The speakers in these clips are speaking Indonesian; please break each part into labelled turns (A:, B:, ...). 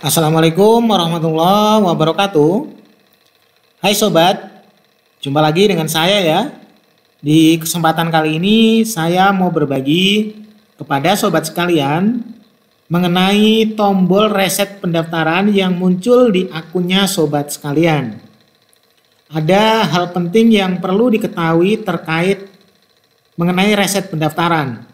A: Assalamualaikum warahmatullahi wabarakatuh. Hai sobat, jumpa lagi dengan saya ya. Di kesempatan kali ini saya mau berbagi kepada sobat sekalian mengenai tombol reset pendaftaran yang muncul di akunnya sobat sekalian. Ada hal penting yang perlu diketahui terkait mengenai reset pendaftaran.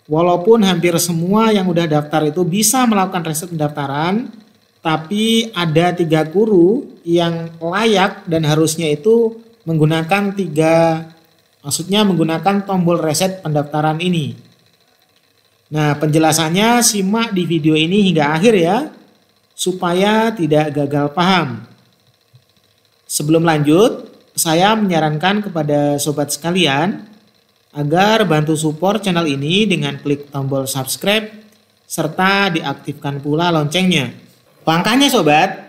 A: Walaupun hampir semua yang udah daftar itu bisa melakukan reset pendaftaran, tapi ada 3 guru yang layak dan harusnya itu menggunakan menggunakan tombol reset pendaftaran ini. Nah, penjelasannya simak di video ini hingga akhir ya, supaya tidak gagal paham. Sebelum lanjut, saya menyarankan kepada sobat sekalian agar bantu support channel ini dengan klik tombol subscribe serta diaktifkan pula loncengnya. Langkahnya sobat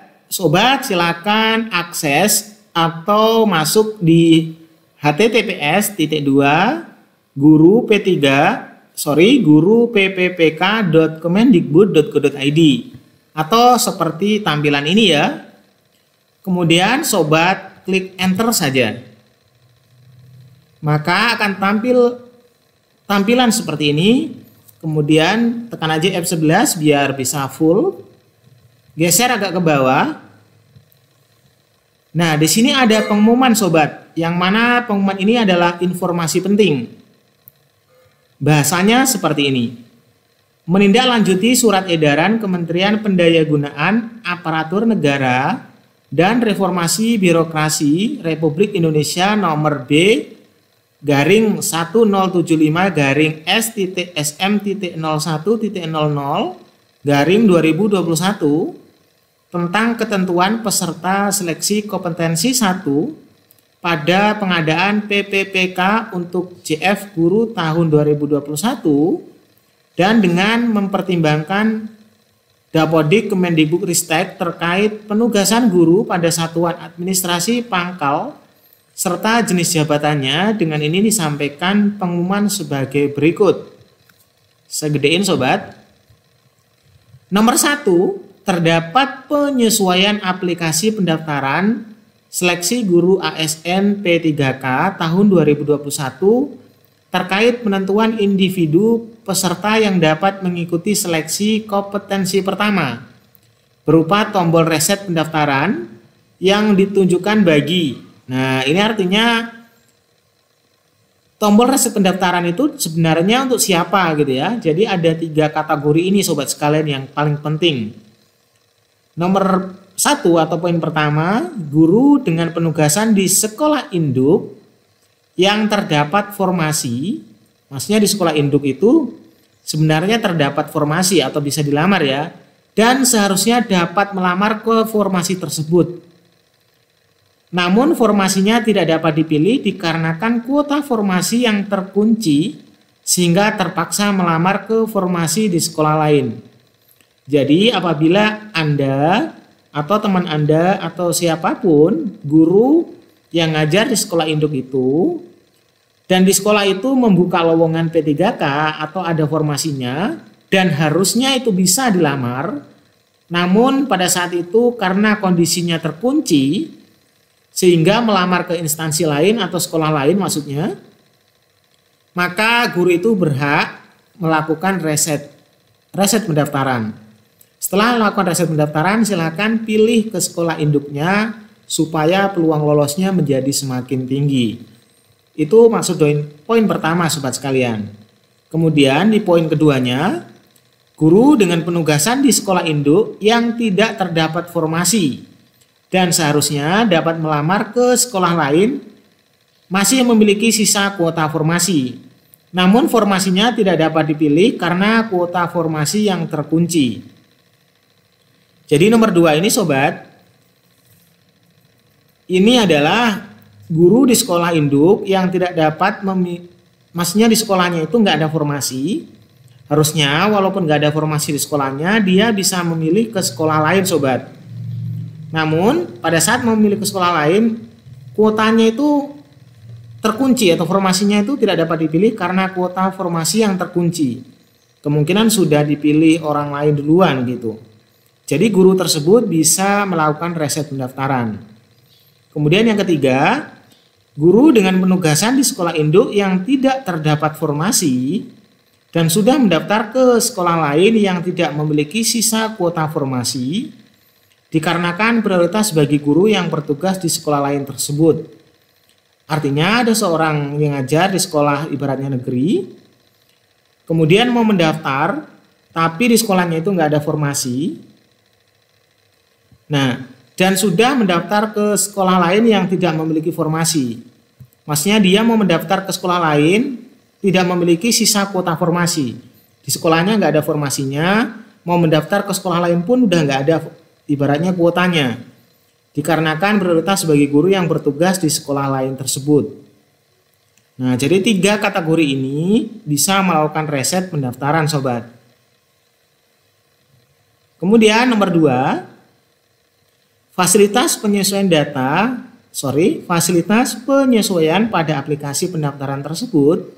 A: silakan akses atau masuk di https://guru-pppk.kemendikbud.go.id atau seperti tampilan ini ya. Kemudian sobat klik enter saja. Maka akan tampilan seperti ini. Kemudian tekan aja F11 biar bisa full. Geser agak ke bawah. Nah, di sini ada pengumuman sobat, yang mana pengumuman ini adalah informasi penting. Bahasanya seperti ini. Menindaklanjuti surat edaran Kementerian Pendayagunaan Aparatur Negara dan Reformasi Birokrasi Republik Indonesia nomor B/1075/S.SM.01.00/2021 tentang ketentuan peserta seleksi kompetensi 1 pada pengadaan PPPK untuk JF Guru tahun 2021 dan dengan mempertimbangkan Dapodik Kemendikbudristek terkait penugasan guru pada satuan administrasi pangkal serta jenis jabatannya. Dengan ini disampaikan pengumuman sebagai berikut. Saya gedein sobat. Nomor 1, terdapat penyesuaian aplikasi pendaftaran seleksi guru ASN P3K tahun 2021 terkait penentuan individu peserta yang dapat mengikuti seleksi kompetensi pertama berupa tombol reset pendaftaran yang ditunjukkan bagi. Nah, ini artinya tombol reset pendaftaran itu sebenarnya untuk siapa gitu ya. Jadi ada 3 kategori ini sobat sekalian yang paling penting. Nomor 1 atau poin pertama, guru dengan penugasan di sekolah induk yang terdapat formasi. Maksudnya di sekolah induk itu sebenarnya terdapat formasi atau bisa dilamar ya. Dan seharusnya dapat melamar ke formasi tersebut. Namun formasinya tidak dapat dipilih dikarenakan kuota formasi yang terkunci sehingga terpaksa melamar ke formasi di sekolah lain. Jadi apabila Anda atau teman Anda atau siapapun guru yang ngajar di sekolah induk itu dan di sekolah itu membuka lowongan P3K atau ada formasinya dan harusnya itu bisa dilamar, namun pada saat itu karena kondisinya terkunci sehingga melamar ke instansi lain atau sekolah lain maksudnya, maka guru itu berhak melakukan reset pendaftaran. Setelah melakukan reset pendaftaran, silakan pilih ke sekolah induknya supaya peluang lolosnya menjadi semakin tinggi. Itu maksud poin pertama sobat sekalian. Kemudian di poin keduanya, guru dengan penugasan di sekolah induk yang tidak terdapat formasi dan seharusnya dapat melamar ke sekolah lain masih memiliki sisa kuota formasi. Namun formasinya tidak dapat dipilih karena kuota formasi yang terkunci. Jadi nomor 2 ini sobat, ini adalah guru di sekolah induk yang tidak dapat, maksudnya di sekolahnya itu nggak ada formasi. Harusnya walaupun nggak ada formasi di sekolahnya, dia bisa memilih ke sekolah lain sobat. Namun pada saat memilih ke sekolah lain, kuotanya itu terkunci atau formasinya itu tidak dapat dipilih karena kuota formasi yang terkunci. Kemungkinan sudah dipilih orang lain duluan gitu. Jadi guru tersebut bisa melakukan reset pendaftaran. Kemudian yang ketiga, guru dengan penugasan di sekolah induk yang tidak terdapat formasi dan sudah mendaftar ke sekolah lain yang tidak memiliki sisa kuota formasi, dikarenakan prioritas bagi guru yang bertugas di sekolah lain tersebut. Artinya ada seorang yang ngajar di sekolah ibaratnya negeri, kemudian mau mendaftar, tapi di sekolahnya itu nggak ada formasi. Nah, dan sudah mendaftar ke sekolah lain yang tidak memiliki formasi. Maksudnya dia mau mendaftar ke sekolah lain, tidak memiliki sisa kuota formasi. Di sekolahnya nggak ada formasinya, mau mendaftar ke sekolah lain pun udah nggak ada ibaratnya kuotanya. Dikarenakan prioritas bagi guru yang bertugas di sekolah lain tersebut. Nah, jadi 3 kategori ini bisa melakukan reset pendaftaran sobat. Kemudian nomor 2, fasilitas penyesuaian pada aplikasi pendaftaran tersebut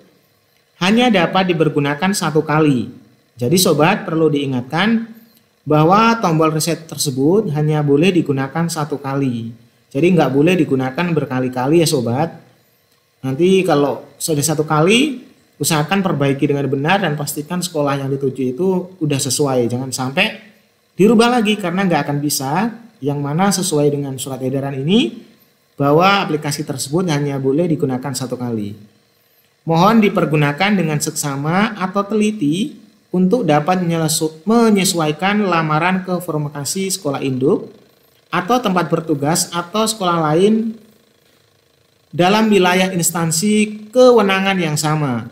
A: hanya dapat dipergunakan 1 kali. Jadi sobat perlu diingatkan bahwa tombol reset tersebut hanya boleh digunakan 1 kali. Jadi nggak boleh digunakan berkali-kali ya sobat. Nanti kalau sudah 1 kali, usahakan perbaiki dengan benar dan pastikan sekolah yang dituju itu udah sesuai. Jangan sampai dirubah lagi karena nggak akan bisa. Yang mana sesuai dengan surat edaran ini bahwa aplikasi tersebut hanya boleh digunakan 1 kali. Mohon dipergunakan dengan seksama atau teliti untuk dapat menyesuaikan lamaran ke formasi sekolah induk atau tempat bertugas atau sekolah lain dalam wilayah instansi kewenangan yang sama.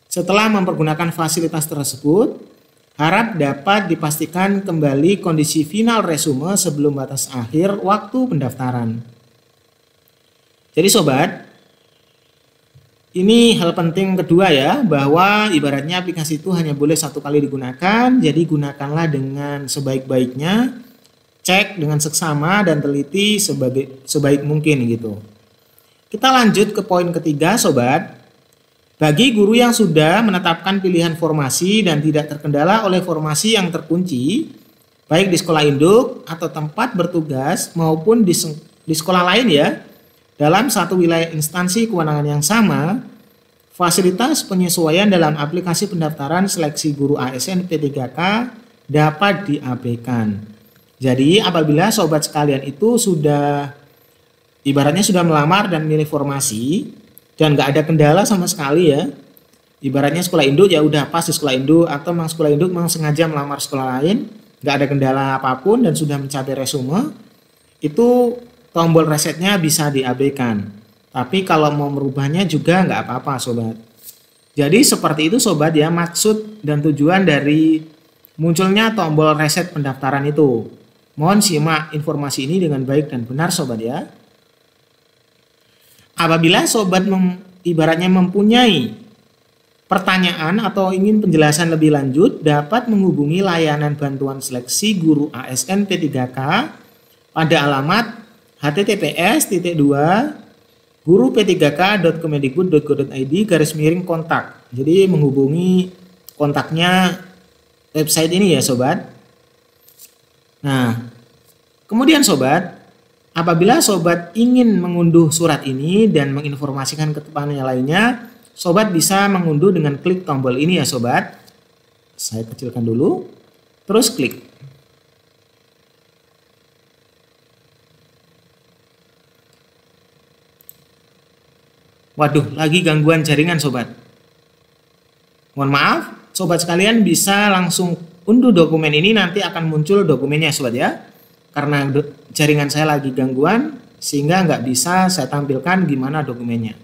A: Setelah mempergunakan fasilitas tersebut, harap dapat dipastikan kembali kondisi final resume sebelum batas akhir waktu pendaftaran. Jadi sobat, ini hal penting kedua ya, bahwa ibaratnya aplikasi itu hanya boleh 1 kali digunakan, jadi gunakanlah dengan sebaik-baiknya, cek dengan seksama dan teliti sebaik mungkin gitu. Kita lanjut ke poin ketiga sobat. Bagi guru yang sudah menetapkan pilihan formasi dan tidak terkendala oleh formasi yang terkunci, baik di sekolah induk atau tempat bertugas maupun di sekolah lain ya, dalam satu wilayah instansi kewenangan yang sama, fasilitas penyesuaian dalam aplikasi pendaftaran seleksi guru ASN P3K dapat diabaikan. Jadi apabila sobat sekalian itu sudah ibaratnya sudah melamar dan milih formasi, dan nggak ada kendala sama sekali ya, ibaratnya sekolah induk ya udah pas di sekolah induk, atau memang sekolah induk memang sengaja melamar sekolah lain, nggak ada kendala apapun dan sudah mencapai resume, itu tombol resetnya bisa diabaikan. Tapi kalau mau merubahnya juga nggak apa-apa sobat. Jadi seperti itu sobat ya, maksud dan tujuan dari munculnya tombol reset pendaftaran itu. Mohon simak informasi ini dengan baik dan benar sobat ya. Apabila sobat ibaratnya mempunyai pertanyaan atau ingin penjelasan lebih lanjut, dapat menghubungi layanan bantuan seleksi guru ASN P3K pada alamat https://guru-p3k.kemendikbud.go.id/kontak. Jadi menghubungi kontaknya website ini ya sobat. Nah, kemudian sobat, apabila sobat ingin mengunduh surat ini dan menginformasikan ke teman yang lainnya, sobat bisa mengunduh dengan klik tombol ini ya sobat. Saya kecilkan dulu, terus klik. Waduh, lagi gangguan jaringan sobat. Mohon maaf, sobat sekalian bisa langsung unduh dokumen ini, nanti akan muncul dokumennya sobat ya. Karena jaringan saya lagi gangguan, sehingga nggak bisa saya tampilkan gimana dokumennya.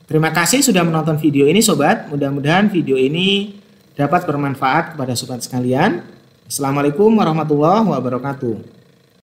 A: Terima kasih sudah menonton video ini sobat. Mudah-mudahan video ini dapat bermanfaat kepada sobat sekalian. Assalamualaikum warahmatullahi wabarakatuh.